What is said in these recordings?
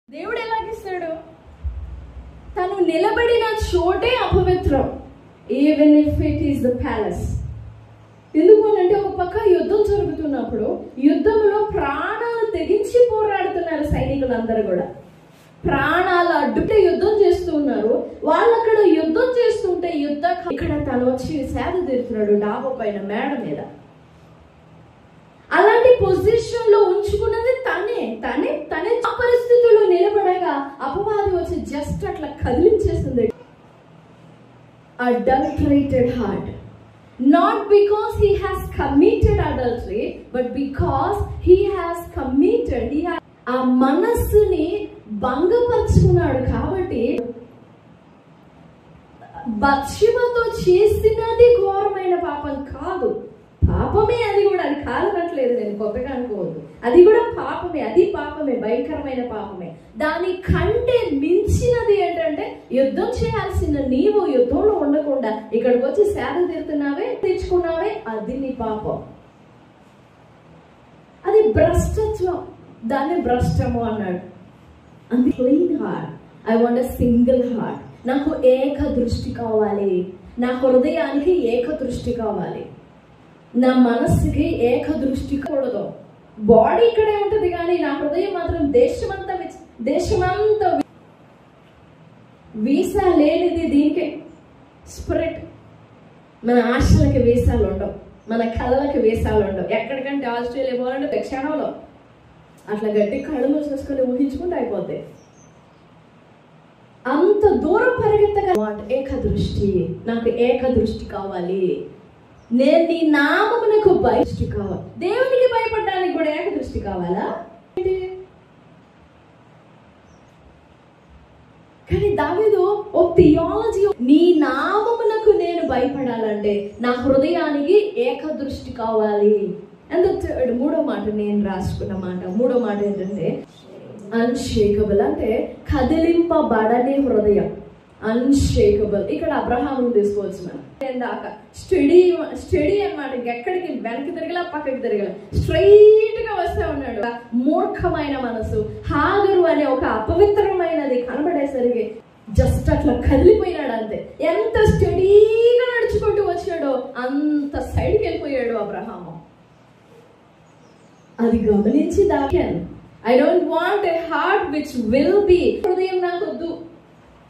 దేవుడు ఎలాగిస్తాడు? తను నిలబడిన చోటే అపవిత్రం, even if it is the palace. ఎందుకు అంటే ఒక పక్క యుద్ధం జరుగుతున్నప్పుడు యుద్ధంలో ప్రాణాలు తెగించి పోరాడుతున్నారు సైనికులందరూ కూడా. ప్రాణాలు అడ్డుటే యుద్ధం చేస్తూ ఉన్నారు. వాళ్ళు అక్కడ యుద్ధం చేస్తుంటే ఇక్కడ తను వచ్చి సేద తీరుతున్నాడు డాబా పైన మేడ మీద. అలాంటి పొజిషన్ లో ఉంచుకున్నది తనే ఆ పరిస్థితుల్లో నిలబడగా అపవాది వచ్చి జస్ట్ అట్లా కదిలించేస్తుంది. Adulterated heart, not because he has committed adultery, but because he has committed, ఆ మనస్సుని భంగపరుచుకున్నాడు. కాబట్టి బత్షెబతో చేసినది ఘోరమైన పాపం కాదు, పాపమే అది కూడా. అది కాదనట్లేదు, నేను కొత్తగా అనుకోవద్దు. అది కూడా పాపమే, అది పాపమే, భయంకరమైన పాపమే. దాని కంటే మించినది ఏంటంటే యుద్ధం చేయాల్సిన నీవు యుద్ధంలో ఉండకుండా ఇక్కడికి వచ్చి సేద తీరుతున్నావే, తెచ్చుకున్నావే, అది నీ పాపం. అది భ్రష్టత్వం, దాన్ని భ్రష్టము అన్నాడు. And clean heart, I want a single heart. నాకు ఏక దృష్టి కావాలి, నా హృదయానికి ఏక దృష్టి కావాలి, నా మనస్సుకి ఏక దృష్టి కూడదు. బాడీ ఇక్కడే ఉంటది కానీ నా హృదయం మాత్రం దేశమంతా వీసా లేనిది. దీనికే స్పిరిట్. మన ఆశలకి వీసాలు ఉండవు, మన కళలకి వీసాలు ఉండవు. ఎక్కడికంటే ఆస్ట్రేలియా పోవాలంటే క్షణంలో అట్లా గట్టి కళ్ళు మూసేసుకొని ఊహించుకుంటూ అయిపోతాయి. అంత దూరం పరిగెత్తగా ఏక దృష్టి, నాకు ఏక దృష్టి కావాలి. నేను నీ నామమునకు దృష్టి కావాలి. దేవునికి భయపడడానికి కూడా ఏక దృష్టి కావాలా? కానీ దావీదు ఓ థియాలజీ, నీ నామమునకు నేను భయపడాలంటే నా హృదయానికి ఏక దృష్టి కావాలి. అండ్ మూడో మాట నేను రాసుకున్న మాట, మూడో మాట ఏంటంటే అన్షేకబుల్, అంటే కదిలింపబడని హృదయం. అన్షేకబుల్. ఇక్కడ అబ్రహాము తీసుకోవచ్చు మనం. స్టడీ అన్నమాట. ఎక్కడికి వెనక్కి తిరగలా, పక్కకి తిరగల, స్ట్రైట్ గా వస్తా ఉన్నాడు. మూర్ఖమైన మనసు, హాగరు అనే ఒక అపవిత్రమైనది కనబడేసరికి జస్ట్ అట్లా కదిలిపోయినాడు అంతే. ఎంత స్టడీగా నడుచుకుంటూ వచ్చాడో అంత సైడ్కి వెళ్ళిపోయాడు అబ్రహాము. అది గమనించి దాకాను. I don't want a heart which will be, హృదయం నాకు వద్దు.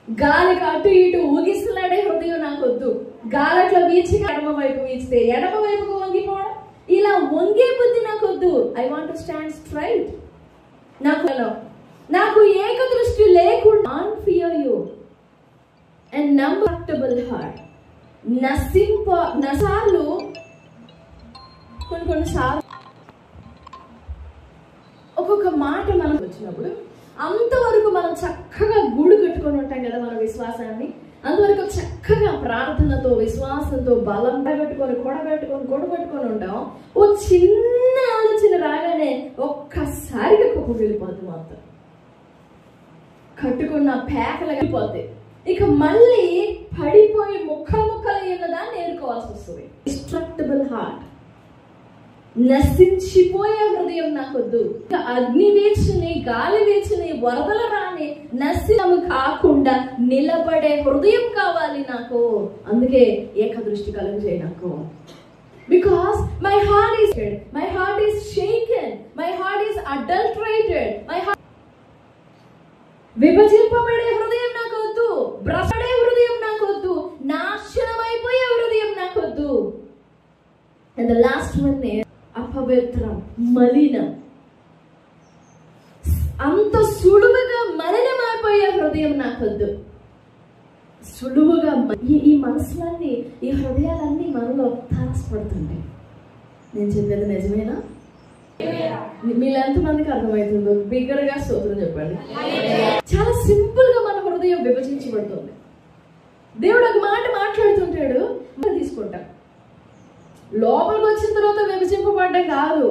గాలికి అటు ఇటు ఊగిస్తున్నాడే హృదయం నాకు వద్దు. గాలి అట్లా వీచి ఎడమ వైపు వీచితే ఎడమ వైపుకు వంగిపోవడం, ఇలా వంగే బుద్ధి నాకు వద్దు. I want to stand straight. నాకు ఏక దృష్టి లేకుండా ఫియర్ యూ అండ్ నమ్బర్టబుల్ హార్ట్. నసార్లు కొన్నిసార్లు ఒక్కొక్క మాట మనం వచ్చినప్పుడు అంతవరకు మనం చక్కగా గూడు కట్టుకొని ఉంటాం కదా మన విశ్వాసాన్ని. అంతవరకు చక్కగా ప్రార్థనతో, విశ్వాసంతో బలం కొడబెట్టుకొని ఉంటాం. ఓ చిన్న ఆలోచన రాగానే ఒక్కసారిగా కుప్ప వెళ్ళిపోతుంది, మొత్తం కట్టుకున్న పేకలు వెళ్ళిపోతాయి. ఇక మళ్ళీ పడిపోయి ముక్కలైనదాన్ని ఏరుకోవాల్సి వస్తుంది. డిస్ట్రక్టబుల్ హార్ట్, నశించిపోయే హృదయం నాకొద్దు. అగ్ని వీచుని, గాలి వీచుని, వరదలు రాని, నశినము కాకుండా నిలబడే హృదయం కావాలి నాకు. అందుకే ఏక దృష్టి కలుగజేయి నాకు. Because my heart is shaken, my heart is adulterated, my heart విభజింపబడే హృదయం నాకొద్దు, భ్రష్టడే హృదయం నాకొద్దు, నాశనమైపోయే హృదయం నాకొద్దు. అండ్ ద లాస్ట్ వన్ అపవిత్రం, మలినం. అంత సులువుగా మలినమైపోయే హృదయం నాకొద్దు. సులువుగా ఈ మనసులన్నీ, ఈ హృదయాలన్నీ మనలో తారసపడుతుంటాయి. నేను చెప్పేది నిజమేనా? మీరు ఎంతమందికి అర్థమవుతుందో బిగ్గరగా స్తోత్రం చెప్పండి. చాలా సింపుల్ గా మన హృదయం విభజించబడుతుంది. దేవుడు ఒక మాట మాట్లాడుతుంటాడు, తీసుకుంటా. లోపలికి వచ్చిన తర్వాత విభజింపబడ్డం కాదు.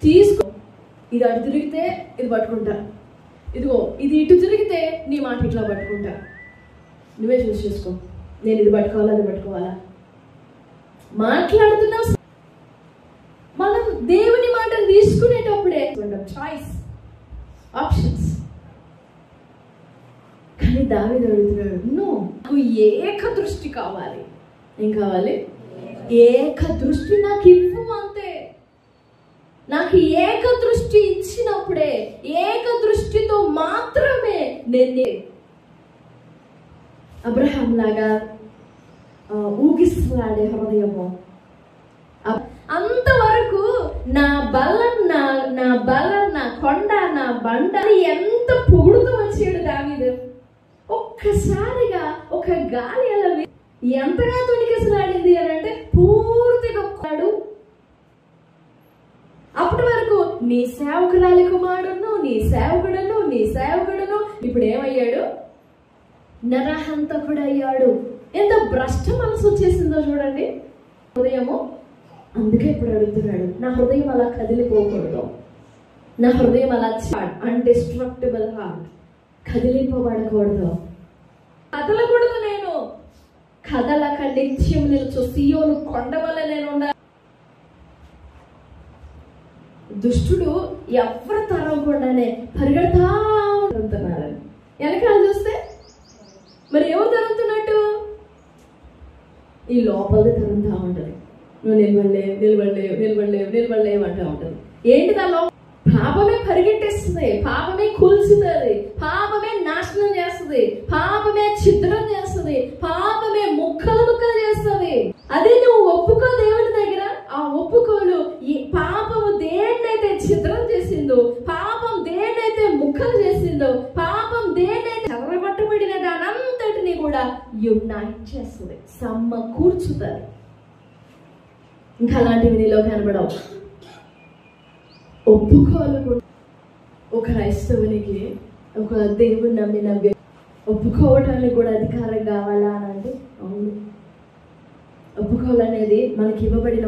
తీసుకో, ఇది అటు తిరిగితే ఇది పట్టుకుంటా, ఇదిగో ఇది ఇటు తిరిగితే నీ మాట ఇట్లా పట్టుకుంటా. నువ్వే చూసి చేసుకో, నేను ఇది పట్టుకోవాలా, అది పట్టుకోవాలా. మాట్లాడుతున్నావు. మనం దేవుని మాటను తీసుకునేటప్పుడే చాయిస్, ఆప్షన్స్. దావీదు అడుగుతున్నాడు, నాకు ఏక దృష్టి కావాలి. ఏం కావాలి? ఏక దృష్టి నాకు ఇవ్వు అంతే. నాకు ఏక దృష్టి ఇచ్చినప్పుడే, ఏక దృష్టితో మాత్రమే నేను అబ్రహాం లాగా ఊగిస్తున్నాడే హృదయము. అంతవరకు నా బలం, నా కొండ, నా బండ ఎంత పొగుడుతూ వచ్చాడు దావీదు. ఒక్కసారిగా ఒక గాలి అలా ఎంతగా తొణికిసలాడింది అని అంటే పూర్తిగా ఒక్కడు. అప్పటి వరకు నీ సేవకురాలి కుమారుడును, నీ సేవకుడును ఇప్పుడు ఏమయ్యాడు? నరహంతకుడు అయ్యాడు. ఎంత భ్రష్ట మనసు వచ్చేసిందో చూడండి హృదయము. అందుకే ఇప్పుడు అడుగుతున్నాడు, నా హృదయం అలా కదిలిపోకూడదు, నా హృదయం అలా అన్డిస్ట్రక్టబుల్ హార్ట్, కదిలిపోబడకూడదు, కదలకూడదు. నేను కదలక నిత్యం నిలుచు సియోను కొండ వల్ల నేను ఉండాలి. దుష్టుడు ఎవరు తరవకుండానే పరిగెడతా ఉంటున్నారని వెనకాల చూస్తే మరి ఎవరు తరుగుతున్నట్టు? ఈ లోపలది తరుగుతా ఉంటది. నువ్వు నిలబడలేవు అంటూ ఉంటుంది. ఏంటిది ఆ లోపల? పాపమే పరిగెట్టేస్తుంది, పాపమే కూల్చుతుంది, పాపమే నాశనం చేస్తుంది, పాపమే ఛిద్రం చేస్తుంది, పాపమే ముక్కలు చేస్తుంది. అదే నువ్వు ఒప్పుకో దేవుని దగ్గర, ఆ ఒప్పుకోలు ఈ పాపము దేన్నైతే ఛిద్రం చేసిందో, పాపం దేన్నైతే ముక్కలు చేసిందో, పాపం దేన్నైతే చెదరగొట్టబడిన దానంతటిని కూడా యునైట్ చేస్తుంది, సమకూర్చుతుంది. ఇంకా అలాంటివి నీలో కనబడవు. ఒప్పుకోలు కూడా ఒక క్రైస్తవునికి, ఒక దేవుని నమ్మిన ఒప్పుకోవటానికి కూడా అధికారం కావాలా అని అంటే అవును. ఒప్పుకోవాలనేది మనకి ఇవ్వబడిన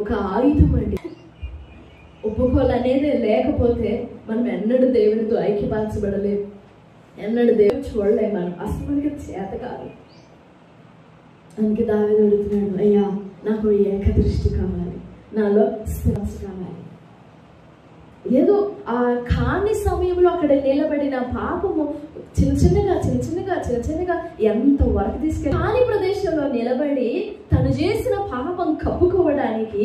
ఒక ఆయుధం అండి. ఒప్పుకోవాలనేది లేకపోతే మనం ఎన్నడూ దేవునితో ఐక్యపరచబడలేము, ఎన్నడూ దేవుని చూడలేము, మనం అసలు మనకి చేత కాదు. అందుకే దావీదు అడుగుతున్నాడు, అయ్యా నాకు ఏకదృష్టి కావాలి, నాలో స్థిరత కావాలి. ఏదో ఆ కాని సమయంలో అక్కడ నిలబడిన పాపము చిన్న చిన్నగా ఎంత వరకు తీసుకెళ్ళి కాని ప్రదేశంలో నిలబడి తను చేసిన పాపం కప్పుకోవడానికి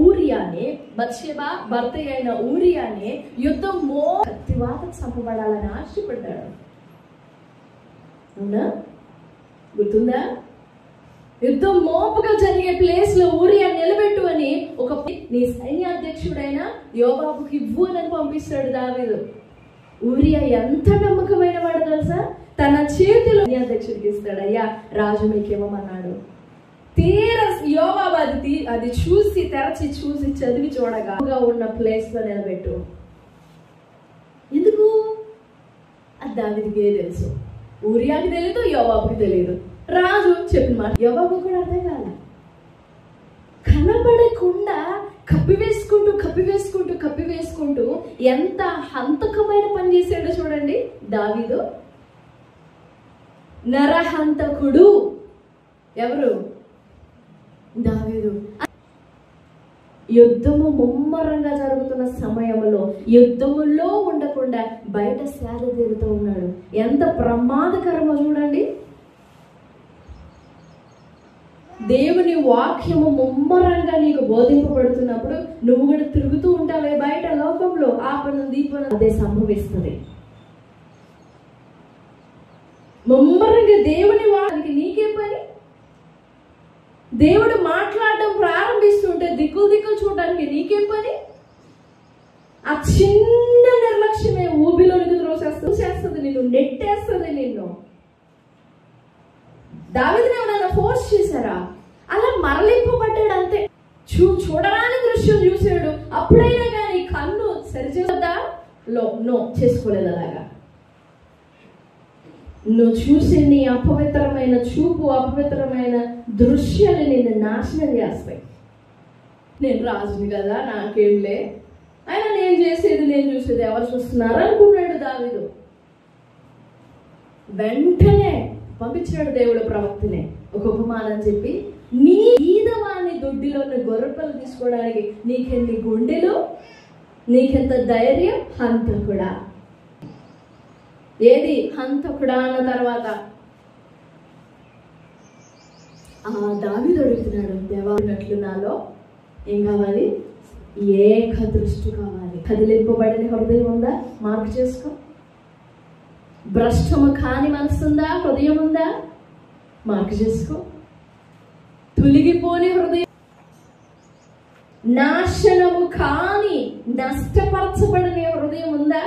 ఊరియాని, బత్షెబా భర్త అయిన ఊరియాని యుద్ధంలో కత్తివాత చంపబడాలని ఆశపడ్డాడు. అవునా? గుర్తుందా? యుద్ధం మోపుగా జరిగే ప్లేస్ లో ఊరియా నిలబెట్టు అని ఒక నీ సైన్యాధ్యక్షుడైన యోవాబుకి ఇవ్వు అని పంపిస్తాడు దావీదు. ఊరియా ఎంత నమ్మకమైన వాడు తెలుసా? తన చేతిలో సైన్యాధ్యక్షుడికి ఇస్తాడు, అయ్యా రాజు మీకేమన్నాడు. తీర యోవాబు అది చూసి చూసి చదివి చూడగా ఉన్న ప్లేస్ లో నిలబెట్టు. ఎందుకు? అది దావీదుకే తెలుసు, ఊరియాకి తెలియదు, యోవాబుకి తెలియదు. రాజు చెప్పిన మాట యోవాబు కూడా అర్థం కాల. కనబడకుండా కప్పివేసుకుంటూ ఎంత హంతకమైన పని చేశాడో చూడండి దావీదు. నరహంతకుడు ఎవరు? దావీదు. యుద్ధము ముమ్మరంగా జరుగుతున్న సమయంలో యుద్ధములో ఉండకుండా బయట సేద తీరుతూ ఉన్నాడు. ఎంత ప్రమాదకరమో చూడండి. దేవుని వాక్యము ముమ్మరంగా నీకు బోధింపబడుతున్నప్పుడు నువ్వు కూడా తిరుగుతూ ఉంటావే బయట లోకంలో, ఆ పనులు అదే సంభవిస్తుంది. ముమ్మరంగా దేవుని వాక్యానికి నీకే పని? దేవుడు మాట్లాడడం ప్రారంభిస్తుంటే దిక్కులు చూడడానికి నీకే పని? ఆ చిన్న నిర్లక్ష్యమే ఊబిలోనికి త్రోసేస్తుంది, నిన్ను నెట్టేస్తుంది. నిన్ను దావీదుని ఎవరైనా ఫోర్స్ చేశారా? అలా మరలింపబడ్డాడు అంతే. చూడరాని దృశ్యం చూసాడు. అప్పుడైనా కానీ కన్ను సరిచేద్దా? నో చేసుకోలేదు. అలాగా నువ్వు చూసే నీ అపవిత్రమైన చూపు, అపవిత్రమైన దృశ్యాలు నిన్ను నాశనం చేస్తాయి. నేను రాజుని కదా, నాకేంలే, ఆయన నేను చేసేది నేను చూసేది ఎవరు చూస్తున్నారు అనుకున్నాడు దావీదు. వెంటనే పంపించాడు దేవుడు ప్రవక్తనే ఒక ఉపమానం చెప్పి, నీ ఈదవాని దొడ్డిలో ఉన్న గొర్రెపలు తీసుకోవడానికి నీకెన్ని గుండెలు, నీకెంత ధైర్యం, హంతకుడా. ఏది హంతకుడా అన్న తర్వాత దావీదు అడుగుతున్నాడు, దేవాడినట్లు నాలో ఏం కావాలి? ఏక దృష్టి కావాలి. కదిలింపబడిన హృదయం ఉందా? మార్పు చేసుకో. భ్రష్టము కాని మనసుందా? హృదయం ఉందా? మార్పు చేసుకో. తొలగిపోని హృదయం, నాశనము కాని నష్టపరచబడిన హృదయం ఉందా?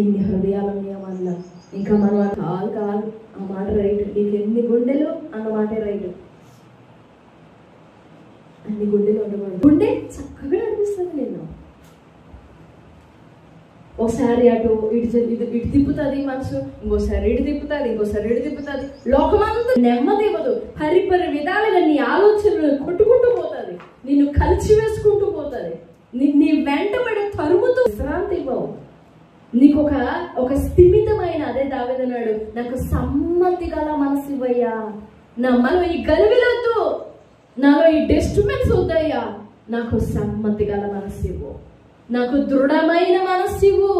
ఎన్ని హృదయాలు ఉన్నాయో మనలో. ఇంకా మనం కాదు కాదు ఆ మాట రైట్, నీకు ఎన్ని గుండెలు అన్న మాటే రైట్. అన్ని గుండెలు ఉండకూడదు. గుండె చక్కగా అనిపిస్తుంది. నేను ఒకసారి అటు ఇటు తిప్పుతుంది మనసు, ఇంకోసారి ఇటు తిప్పుతుంది, ఇంకోసారి ఇటు తిప్పుతుంది. లోకమంతా నెమ్మది ఇవ్వదు. పరిపరి విధాలుగా నీ ఆలోచనలు కొట్టుకుంటూ పోతుంది, నిన్ను కలిసి వేసుకుంటూ పోతుంది, నీ వెంటబడి తరుముతూ విశ్రాంతి ఇవ్వవు. నీకు ఒక స్థిమితమైన, అదే దావీదన్నాడు, నాకు సమ్మతి గల మనసు ఇవ్వయ్యా. నాలో ఈ గలిబిలొద్దు, నాలో ఈ డిస్టర్బెన్స్ వద్దయ్యా. నాకు సమ్మతి గల మనసు ఇవ్వు, నాకు దృఢమైన మనసు ఇవ్వు.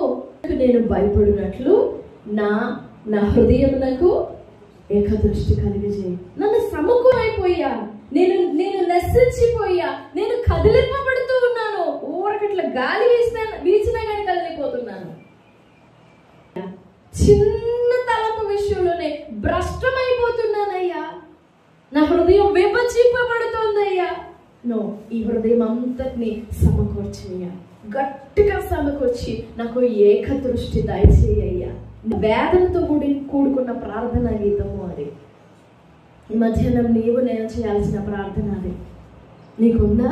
నేను భయపడినట్లు నా హృదయం నాకు ఏకదృష్టి కలిగజేయి. నన్ను సమకూరైపోయా, నేను నశించిపోయా, నేను కదిలింపబడుతూ ఉన్నాను. ఊరకట్ల గాలి వీచినా కానీ కదిలిపోతున్నాను. చిన్న తలపు విషయంలోనే భ్రష్టమైపోతున్నానయ్యా. నా హృదయం విభజింపబడుతోందయ్యా. ఈ హృదయం అంతటిని సమకూర్చయ్యా, గట్టిగా సమకూర్చి నాకు ఏకదృష్టి దయచేయ్యా. వేదనతో కూడుకున్న ప్రార్థన గీతము అది. ఈ మధ్యాహ్నం నీవు నేను చేయాల్సిన ప్రార్థన అది. నీకుందా?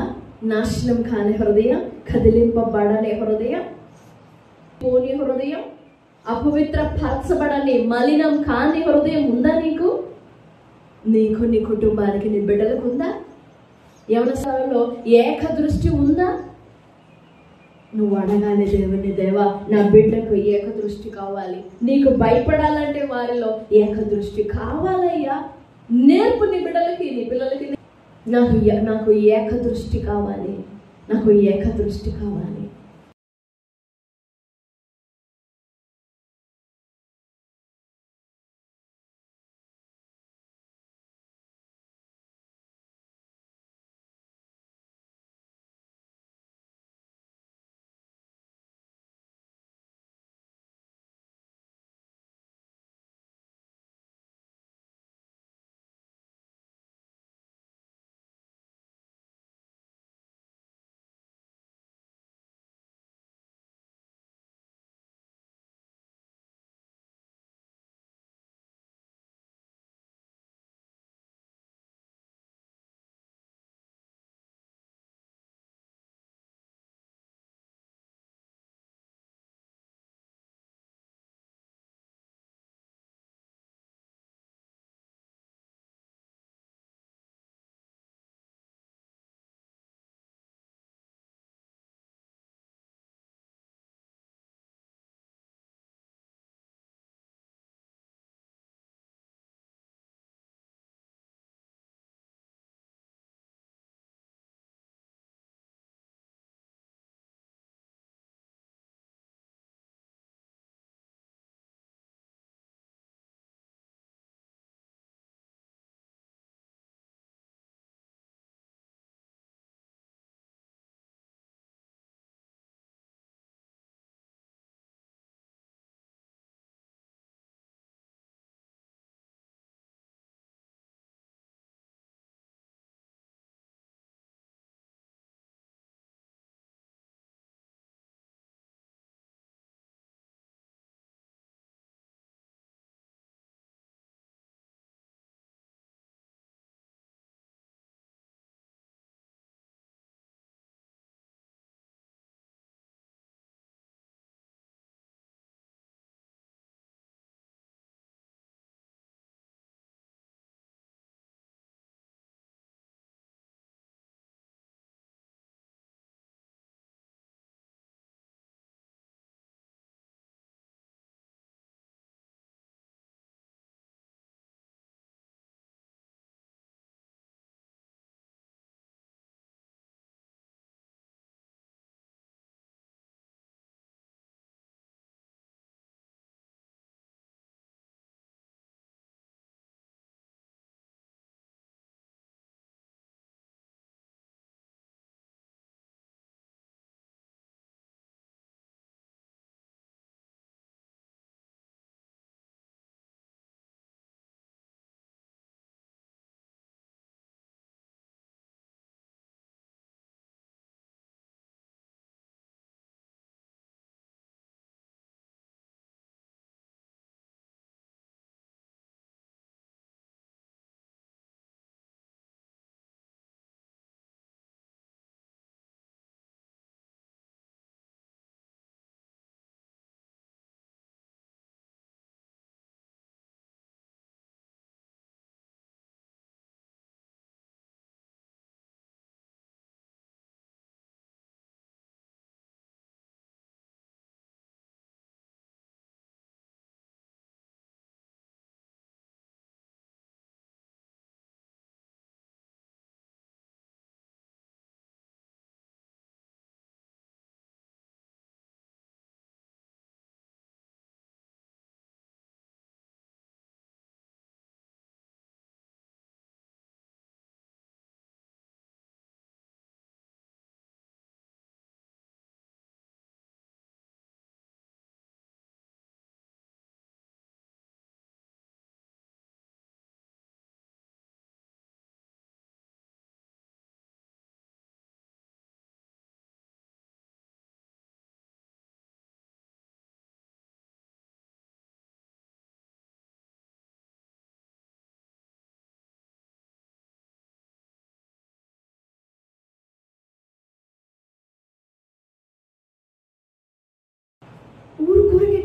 నాశనం కాని హృదయం, కదిలింపబడని హృదయం, పోని హృదయం, అపవిత్ర పరచబడని మలినం కాని హృదయం ఉందా నీకు? నీ కుటుంబానికి, నీ బిడ్డలకు ఉందా? యవన స్థలంలో ఏకదృష్టి ఉందా? నువ్వు అడగాలి దేవుని, దేవా నా బిడ్డకు ఏకదృష్టి కావాలి. నీకు భయపడాలంటే వారిలో ఏకదృష్టి కావాలయ్యా. నేర్పు నీ బిడ్డలకి, నీ పిల్లలకి. నాకు ఏకదృష్టి కావాలి, నాకు ఏకదృష్టి కావాలి.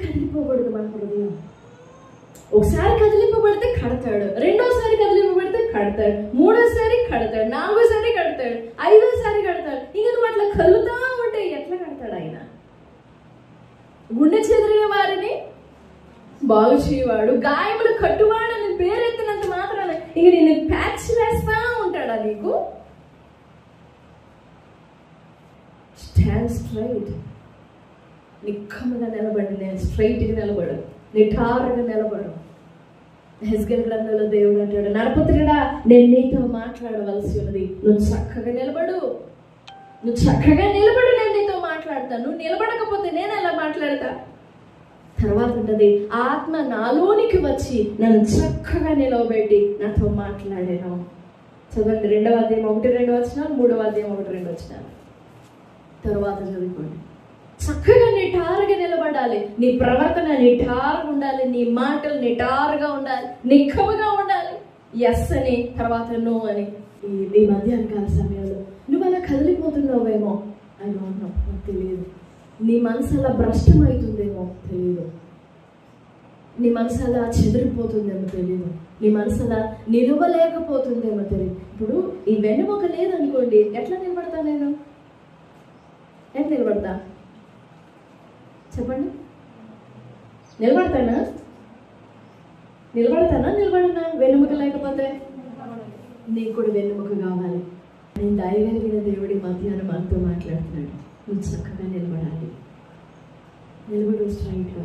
కదిలిపోకూడదు మన హృదయం. ఒకసారి కదిలింపబడితే కడతాడు, రెండోసారి కదిలింపబడితే కడతాడు, మూడోసారి కడతాడు, నాలుగోసారి కడతాడు, ఐదోసారి కడతాడు. ఇంకా నువ్వు అట్లా కలుగుతా ఉంటే ఎట్లా కడతాడు ఆయన? గుండె చెదిరిన వారిని బాగు చేయవాడు, గాయములు కట్టువాడు అని పేరెత్తినంత మాత్రాన ఇంక నేను ప్యాచ్ వేస్తా ఉంటాడా నీకు? స్టాండ్ స్ట్రైట్, నిక్కముగా నిలబడి, నేను స్ట్రైట్గా నిలబడు, నిఠారుగా నిలబడు. హెజ్కేలు గ్రంథంలో దేవుడు అంటాడు, నరపుత్రుడా నేను నీతో మాట్లాడవలసి ఉన్నది, నువ్వు చక్కగా నిలబడు, నువ్వు చక్కగా నిలబడు, నేను నీతో మాట్లాడతాను. నువ్వు నిలబడకపోతే నేను ఎలా మాట్లాడతా? తర్వాత ఉంటుంది, ఆత్మ నాలోనికి వచ్చి నన్ను చక్కగా నిలవబెట్టి నాతో మాట్లాడాను. చదవండి 2వ అధ్యాయం 1-2 వచనాలు, 3వ అధ్యాయం 1-2 వచనాలు. తర్వాత చదువుకోండి. చక్కగా నిటారుగా నిలబడాలి, నీ ప్రవర్తన నిటారుగా ఉండాలి, నీ మాటలు నిటారుగా ఉండాలి, నిక్కముగా ఉండాలి. ఎస్ అని తర్వాత నో అని. ఈ మధ్యాహ్న కాల సమయంలో నువ్వు అలా కదిలిపోతున్నావేమో, ఐ డోంట్ నో, నాకు తెలియదు. నీ మనసు అలా భ్రష్టమవుతుందేమో తెలియదు, నీ మనసు అలా చెదిరిపోతుందేమో తెలియదు, నీ మనసు అలా నిలవలేకపోతుందేమో తెలియదు. ఇప్పుడు ఈ వెన్నెముక లేదనుకోండి, ఎట్లా నిలబడతా నేను? ఎట్లా నిలబడతా చెప్పండి? నిలబడతానా? నిలబడనా? వెన్నెముక లేకపోతే నీకు కూడా వెన్నెముక కావాలి. నేను దయగలిగిన దేవుడి మధ్యాహ్నం మనతో మాట్లాడుతున్నాడు, నువ్వు చక్కగా నిలబడాలి, నిలబడు స్ట్రైట్గా.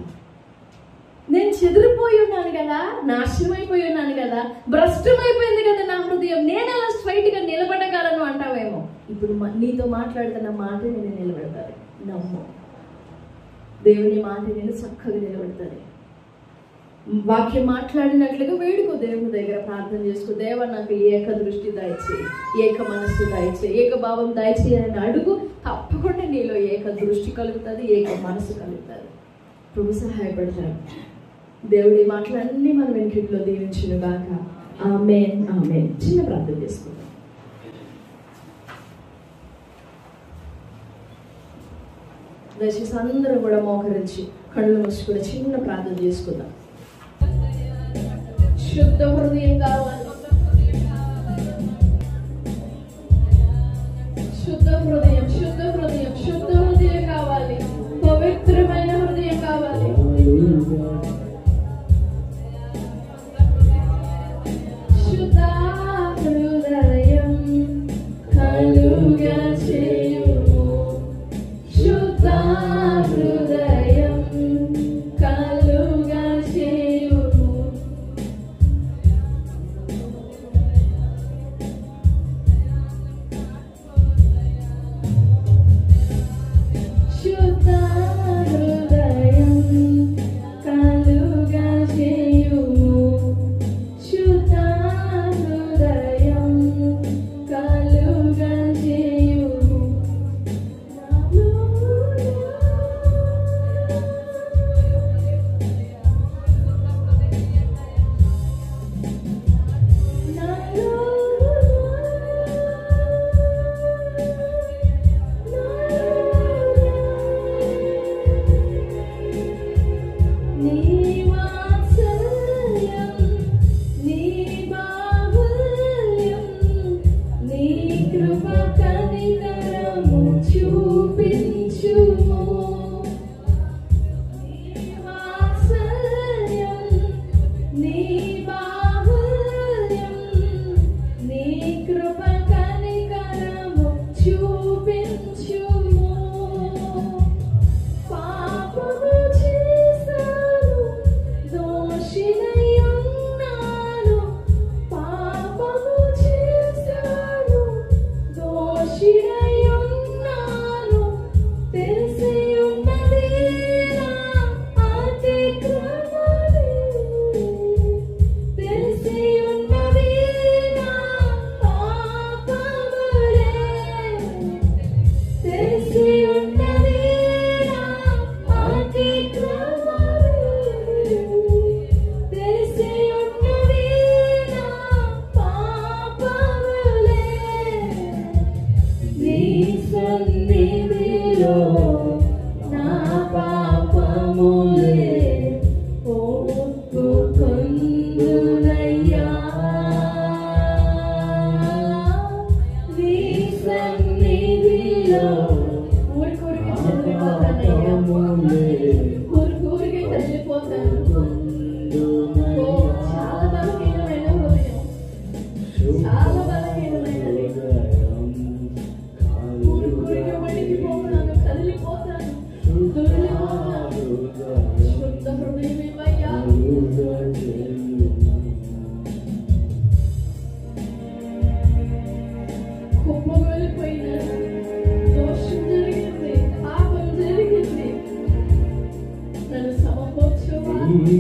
నేను చెదిరిపోయి ఉన్నాను కదా, నాశనం అయిపోయి ఉన్నాను కదా, భ్రష్టమైపోయింది కదా నా హృదయం, నేను అలా స్ట్రైట్గా నిలబడగలను అంటావేమో. ఇప్పుడు నీతో మాట్లాడుతున్న మాట నేను నిలబెడతాను. నమ్ము, దేవుని మాట నేను చక్కగా నిలబెడతాను. వాక్యం మాట్లాడినట్లుగా వేడుకో, దేవుని దగ్గర ప్రార్థన చేసుకో. దేవా నాకు ఏక దృష్టి దయచేయి, ఏక మనస్సు దయచేయి, ఏక భావం దయచేయి అని అడుగు. తప్పకుండా నీలో ఏక దృష్టి కలుగుతుంది, ఏక మనసు కలుగుతుంది. ప్రభు సహాయపడతాడు. దేవుడి మాటలన్నీ మన వెనుకట్లో దీవించును గాక. ఆమేన్, ఆమేన్. చిన్న ప్రార్థన చేసుకుందాం. దయచేసి అందరూ కూడా మోకరించి కళ్ళు మూసుకుని చిన్న ప్రార్థన చేసుకుందాం. శుద్ధ హృదయం కావాలి, శుద్ధ హృదయం, శుద్ధ హృదయం, శుద్ధ హృదయం కావాలి, పవిత్రమైన హృదయం కావాలి. శుద్ధ హృదయం కలుగా చేయుము, శుద్ధ హృదయం కలుగా చేయుము.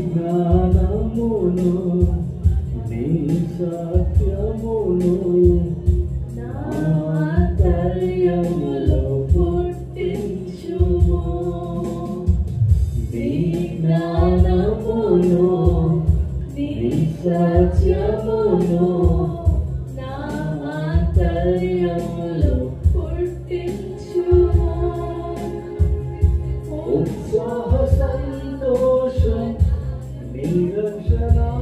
జ్ఞానమును నీ సత్యమును నా ఆంతర్యములో పుట్టించుము. నీ జ్ఞానమును నీ సత్యమును నా ఆంతర్యములో పుట్టించుము. ఉత్సాహ సంతోషం నిరక్షణానందం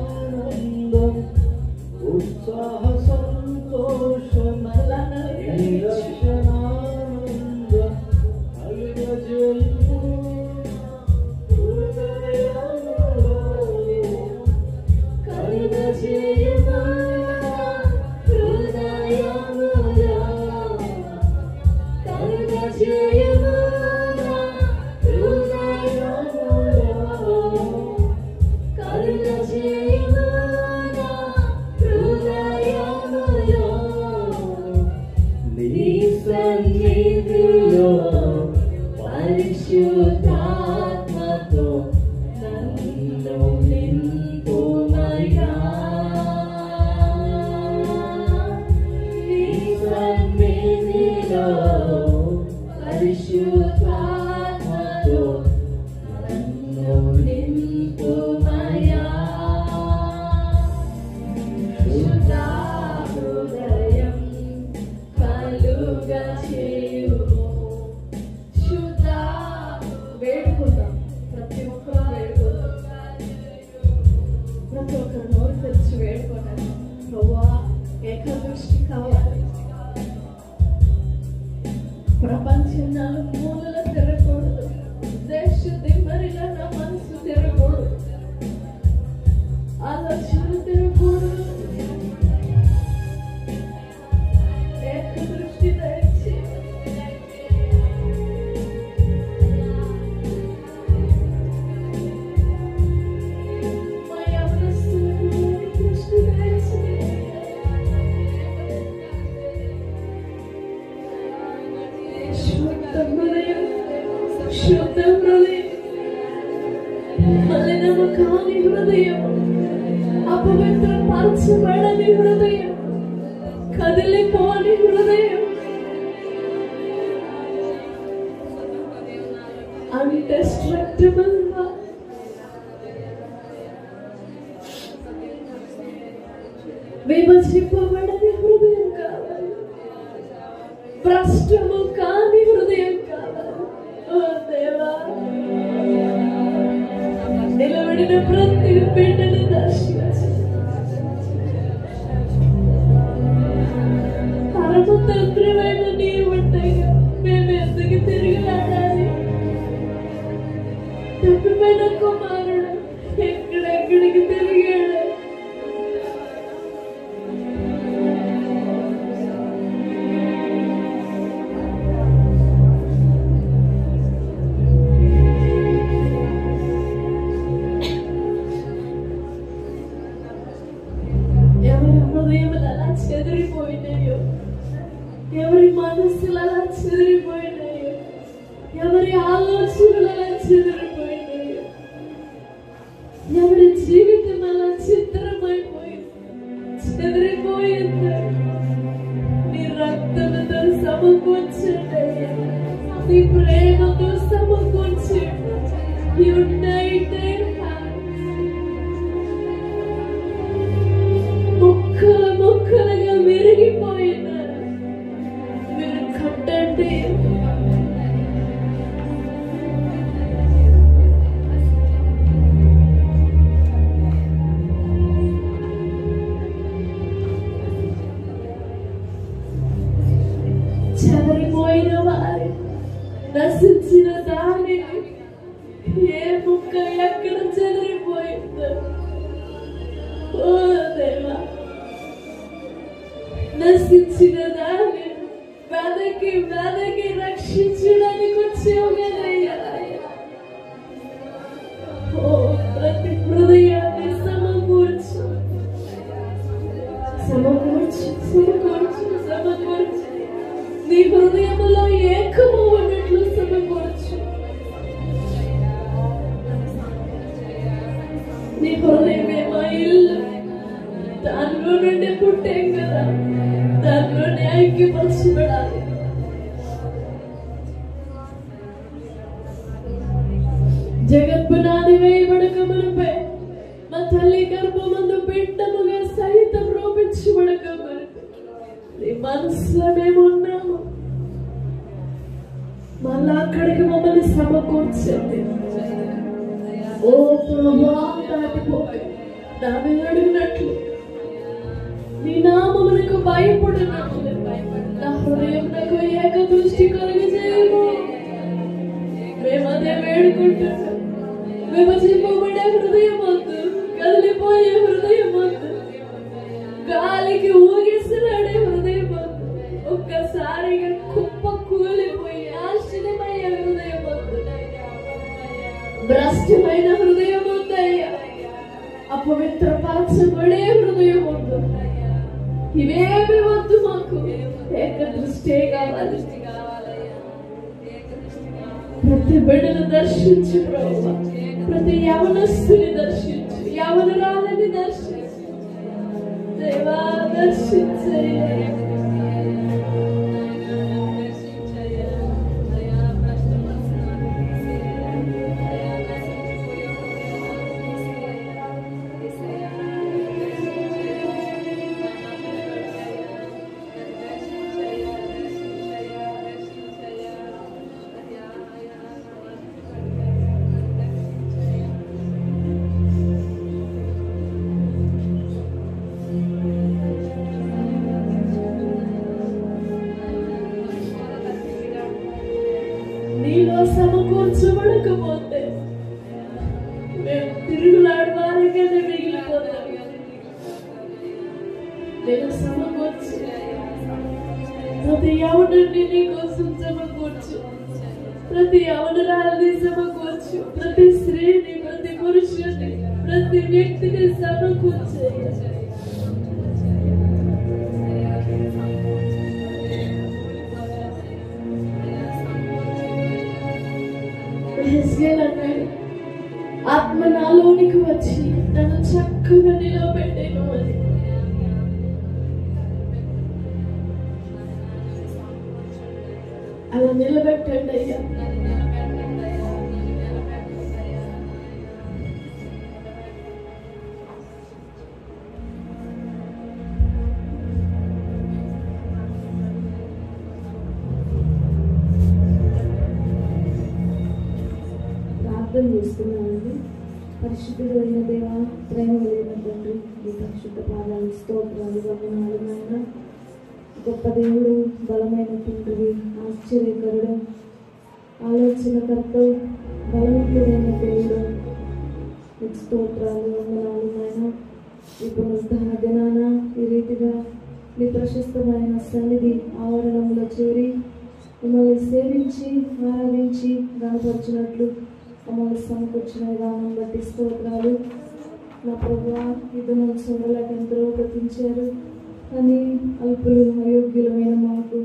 ఉత్సాహ సంతోషం నిరక్షణానందం కలుగజేయుము హృదయములో కలుగజేయుము హృదయములో కలుగజేయుము పరిశుద్ధాత్మతో నన్ను నింపుమయ్యా. నీ సన్నిధిలో పరిశుద్ధాత్మతో నన్ను నింపుమయ్యా. శుద్ధ హృదయం కలుగజేయుము. వేడుకుందాం, ప్రతి ఒక్కరు వేడుకుందాం, ప్రతి ఒక్కరు నోరు తెరిచి వేడుకోవాలి. ప్రభువా ఏకదృష్టి కావాలి. ప్రపంచం నాలుగు మూలల తిరగకూడదు. దేశ దిమ్మరిగా నా మనసు తిరగకూడదు. ఆలోచనలు తిరగకూడదు. ఏకదృష్టి దయచేసి శుద్ధ హృదయం, మలినము కాని హృదయం, అపవిత్రపరచబడని హృదయం, కదిలిపోని హృదయం, అన్డిస్ట్రక్టబుల్ విభజింపబడని హృదయం కావాలి. భ్రష్టము కాని హృదయం కావాలి. ఓ దేవా, నిలబడిన ప్రతి బిడ్డను దర్శించు. పరమ తండ్రివైన నీవు ఉండగా మేము ఎందుకు తిరిగి వెళ్ళాలి? తప్పిపోయిన కుమారుడు ఎక్కడెక్కడికి తిరిగాడు? చెదిరిపోయినాయో, ఎవరి మనస్సులు అలా చెదిరిపోయినాయో, ఎవరి ఆలోచనలు అలా చెదిరిపోయినాయో, ఎవరి జీవితం అలా చిత్రమైపోయింది, చెదిరిపోయింది. నీ రక్తంతో సమకూర్చండి, నీ ప్రేమతో సమకూర్చండి. యునైటెడ్ ముక్కలుగా విరిగిపోయినారు. మీరు కట్టండి. చెదరిపోయిన వారి నశించిన దానిని ఏ ముక్క ఎక్కడ చెదిరిపోయిందో, ఓ దేవా, నశించిన దాన్ని వెదకి రక్షించడానికి వచ్చావు కదయ్యా. ఓ ప్రతి హృదయాన్ని సమకూర్చు. నీ హృదయంలో ఏకము ఉన్నట్లు సమకూర్చు. నీ హృదయమే మా ఇల్లు. దానిలో నుండి పుట్టాం కదా, దానిలోనే ఐక్యపరచబడాలి. జగత్పునాది వేయబడక మునుపే మా తల్లి గర్భమందు బిడ్డముగా సహితం రూపించబడక మునుపే నీ మనసులో మేము ఉన్నాము. మళ్ళా అక్కడికి మమ్మల్ని సమకూర్చండి. ఓ ప్రభా, దాటిపోక దావీదు అడిగినట్లు నీ నామమునకు భయపడినట్లు నా హృదయమునకు ఏక దృష్టి కలుగజేయము. మేము అదే వేడుకుంటున్నాం. విభజింపబడే హృదయం వద్దు, కదిలిపోయే హృదయం వద్దు, గాలికి ఊగిసలాడే హృదయం వద్దు, ఒక్కసారిగా కుప్ప కూలిపోయి ఆశ్చర్యమయ్యే హృదయం వద్దు, భ్రష్టమైన హృదయం వద్దయ్యా, అపవిత్రపరచబడే హృదయం వద్దు. ఇవేమి వద్దు, మాకు ఏక దృష్టే కావాలి. ప్రతి బిడ్డను దర్శించు ప్రభువా, ప్రతి యవనస్తుని దర్శించు, యవనరాలని దర్శించు దేవా, దర్శించయ్యా. నీలో సమకూర్చబడకపోతే మేము తిరుగులాడు వారిగానే మిగిలిపోతాం. నేను సమకూర్చు, ప్రతి యవనుడిని నీ కోసం సమకూర్చు, ప్రతి యవనురాలిని సమకూర్చు, ప్రతి స్త్రీని, ప్రతి పురుషుని, ప్రతి వ్యక్తిని సమకూర్చు. ఆత్మ నాలోనికి వచ్చి నన్ను చక్కగా నిలబెట్టేను అని. అలా నిలబెట్టండి అయ్యా. చేస్తున్నానండి. పరిశుద్ధుడు అయిన దేవ, ప్రేమ కలిగిన తండ్రి, మీ పరిశుద్ధ పాదాలు స్తోత్రాలు వందనాలు నాయన. గొప్ప దేవుడు, బలమైన తండ్రి, ఆశ్చర్యకరుడు, ఆలోచనకర్త, బలవంతుడైన దేవుడు, మీకు స్తోత్రాలు వందనాలు నాయన. ఈ పునరుద్ధరణ దినాన ఈ రీతిగా మీ ప్రశస్తమైన సన్నిధి ఆవరణంలో చేరి మిమ్మల్ని సేవించి ఆరాధించి గణపరిచినట్లు మమ్మల్ని సమకూర్చిన విధానం బట్టి స్తోత్రాలు. నా ప్రభువా, ఇది నన్ను చూడలేక ఎంతో గతించారు, కానీ అల్పులు అయోగ్యులమైన మాకు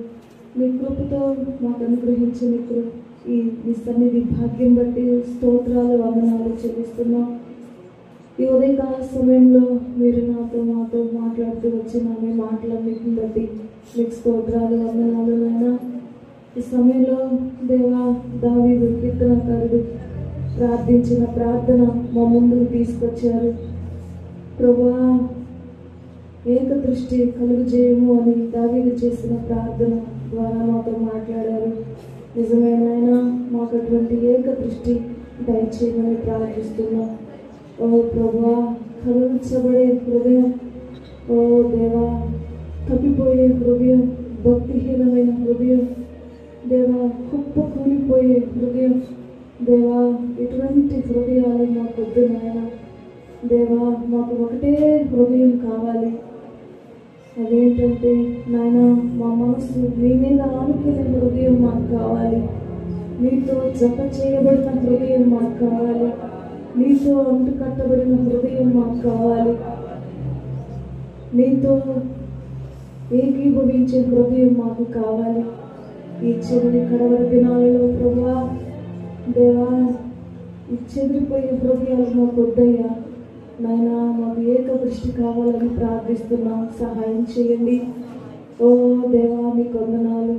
మీ కృపతో మాకు అనుగ్రహించిన మీ సన్నిధి భాగ్యం బట్టి స్తోత్రాలు వందనాలు చెల్లిస్తున్నాం. ఈ ఉదయకాల సమయంలో మీరు మాతో మాట్లాడుతూ వచ్చిన మీ మాటలన్నిటిని బట్టి మీకు స్తోత్రాలు వందనాలు నాయన. ఈ సమయంలో దేవా, దావీదు కీర్తనకారుడు ప్రార్థించిన ప్రార్థన మా ముందుకు తీసుకొచ్చారు. ప్రభువా, ఏక దృష్టి కలుగజేయము అని దావీదు చేసిన ప్రార్థన ద్వారా మాతో మాట్లాడారు. నిజమేనాయన, మాకు అటువంటి ఏక దృష్టి దయచేయమని ప్రార్థిస్తున్నాం. ఓ ప్రభువా, కలుగించబడే హృదయం, ఓ దేవా, తప్పిపోయే హృదయం, భక్తిహీనమైన హృదయం, దేవా, కుప్ప కూలిపోయే హృదయం, దేవా, ఇటువంటి హృదయాలు మాకు వద్దు నాయన. దేవా, మాకు ఒకటే హృదయం కావాలి. అదేంటంటే నాయన, మా మనసు మీ మీద ఆనుకునే హృదయం మాకు కావాలి. మీతో జత చేయబడిన హృదయం మాకు కావాలి. మీతో అంటుకట్టబడిన హృదయం మాకు కావాలి. మీతో ఏకీభవించే హృదయం మాకు కావాలి. ఈ చివరి కడవరి దినాలలో ప్రభువా, దేవా, ఈ చెదిరిపోయే హృదయాలు మాకు వద్దయ్యా. నాయన మాకు ఏక దృష్టి కావాలని ప్రార్థిస్తున్నాం, సహాయం చేయండి. ఓ దేవా మీకు వందనాలు.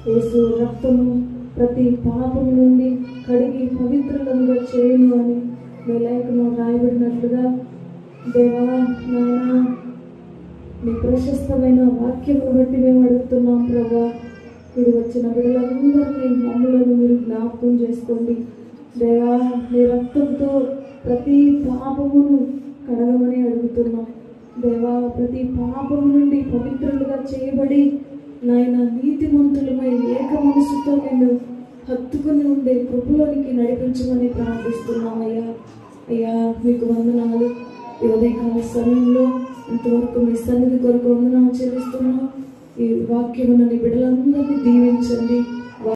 యేసు రక్తము ప్రతి పాపము నుండి కడిగి పవిత్రులంగా చేయను అని మీ లేఖనం రాయబడినట్లుగా దేవా నాయన మీ ప్రశస్తమైన వాక్యమును బట్టి మేము అడుగుతున్నాం ప్రభా. మీరు వచ్చిన బిడ్డలందరినీ మమ్ములను మీరు జ్ఞాపకం చేసుకోండి దేవా. మీ రక్తంతో ప్రతి పాపమును కడగమని అడుగుతున్నాం దేవా. ప్రతి పాపము నుండి పవిత్రులుగా చేయబడి నాయన నీతిమంతులమై ఏక మనసుతో నిన్ను హత్తుకుని ఉండే కృపలోనికి నడిపించమని ప్రార్థిస్తున్నాం అయ్యా. అయ్యా మీకు వందనాలు. ఈ ఉదయకాల సమయంలో ఇంతవరకు మీ సన్నిధి కొరకు వందనాలు చెల్లిస్తున్నాం. ఈ వాక్యమును నీ బిడ్డలందరినీ దీవించండి.